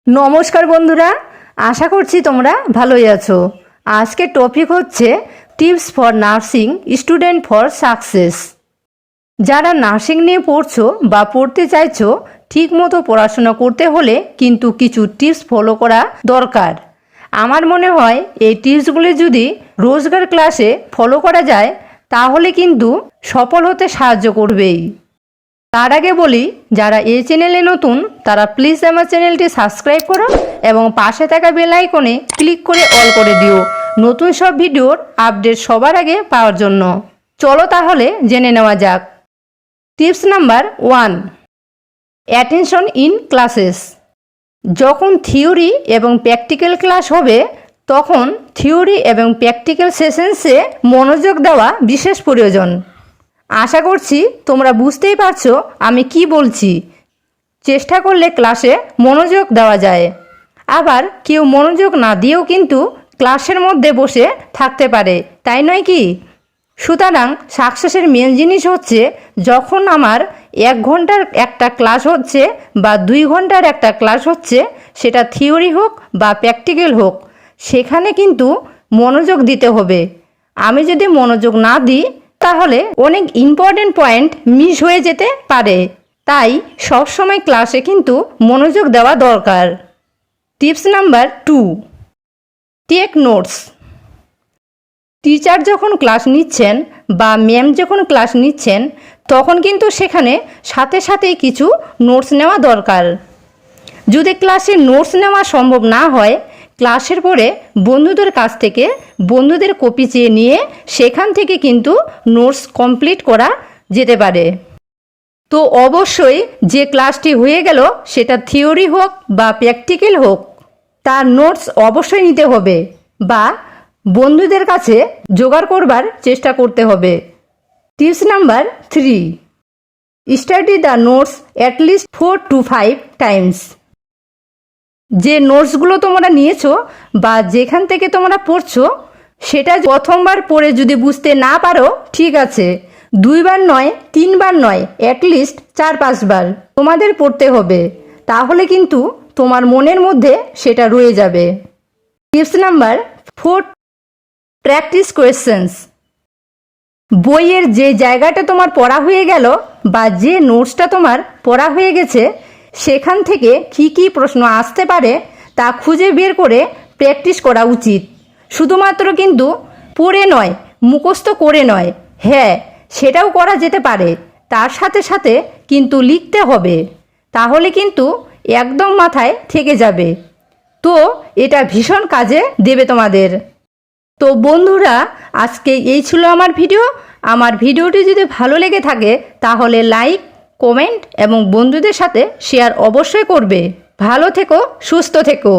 নমস্কার বন্ধুরা, আশা করছি তোমরা ভালোই আছো। আজকের টপিক হচ্ছে tips for nursing student for success. যারা নার্সিং নিয়ে পড়ছো বা পড়তে চাইছো, ঠিকমতো পড়াশোনা করতে হলে কিন্তু কিছু টিপস ফলো করা দরকার। আমার মনে হয় এই টিপসগুলি যদি রোজগার ক্লাসে ফলো করা যায় তাহলে কিন্তু সফল হতে সাহায্য করবেই। তার আগে বলি, যারা এই চ্যানেলে নতুন তারা প্লিজ আমার চ্যানেলটি সাবস্ক্রাইব করো এবং পাশে থাকা বেল আইকনে ক্লিক করে অল করে দিও নতুন সব ভিডিওর আপডেট সবার আগে পাওয়ার জন্য। চলো তাহলে জেনে নেওয়া যাক। Tips number 1, attention in classes. যখন থিওরি এবং প্র্যাকটিক্যাল ক্লাস হবে তখন থিওরি এবং প্র্যাকটিক্যাল সেশনসে মনোযোগ দেওয়া বিশেষ প্রয়োজন। আশা করছি তোমরা বুঝতেই পারছো আমি কি বলছি। চেষ্টা করলে ক্লাসে মনোযোগ দেওয়া যায়। আবার কেউ মনোযোগ না দিয়েও কিন্তু ক্লাসের মধ্যে বসে থাকতে পারে, তাই নয় কি? সুতরাং সাকসেসের মেন জিনিস হচ্ছে যখন আমার 1 ঘন্টার একটা ক্লাস হচ্ছে বা 2 ঘন্টার একটা ক্লাস হচ্ছে, সেটা থিওরি হোক বা প্র্যাকটিক্যাল হোক, সেখানে কিন্তু মনোযোগ দিতে হবে। আমি যদি মনোযোগ না দিই তাহলে অনেক ইম্পর্টেন্ট পয়েন্ট মিস হয়ে যেতে পারে। তাই সবসময় ক্লাসে কিন্তু মনোযোগ দেওয়া দরকার। Tips number 2, take notes. Teacher যখন ক্লাস নিচ্ছেন বা ম্যাম যখন ক্লাস নিচ্ছেন তখন কিন্তু সেখানে সাথে সাথেই কিছু নোটস নেওয়া দরকার। যদি ক্লাসে নোটস নেওয়া সম্ভব না হয়, ক্লাসের পরে বন্ধুদের কাছ থেকে বন্ধুদের কপি চেয়ে নিয়ে সেখান থেকে কিন্তু নোটস কমপ্লিট করা যেতে পারে। তো অবশ্যই যে ক্লাসটি হয়ে গেল সেটা থিওরি হোক বা প্র্যাকটিক্যাল হোক, তার নোটস অবশ্যই নিতে হবে বা বন্ধুদের কাছে জোগাড় করবার চেষ্টা করতে হবে। Tips number 3, study the notes at least 4 to 5 Times. যে নোটসগুলো তোমরা নিয়েছো বা যেখান থেকে তোমরা পড়ছো, সেটা প্রথমবার পড়ে যদি বুঝতে না পারো ঠিক আছে, 2 বার নয়, 3 বার নয়, অ্যাটলিস্ট 4-5 বার তোমাদের পড়তে হবে। তাহলে কিন্তু তোমার মনের মধ্যে সেটা রয়ে যাবে। Tips number 4, practice questions. বইয়ের যে জায়গাটা তোমার পড়া হয়ে গেল বা যে নোটসটা তোমার পড়া হয়ে গেছে, সেখান থেকে কী কী প্রশ্ন আসতে পারে তা খুঁজে বের করে প্র্যাকটিস করা উচিত। শুধুমাত্র কিন্তু পড়ে নয়, মুখস্থ করে নয়, হ্যাঁ সেটাও করা যেতে পারে, তার সাথে সাথে কিন্তু লিখতে হবে। তাহলে কিন্তু একদম মাথায় থেকে যাবে। তো এটা ভীষণ কাজে দেবে তোমাদের। তো বন্ধুরা, আজকে এই ছিল আমার ভিডিও। আমার ভিডিওটি যদি ভালো লেগে থাকে তাহলে লাইক, কমেন্ট এবং বন্ধুদের সাথে শেয়ার অবশ্যই করবে। ভালো থেকো, সুস্থ থেকো।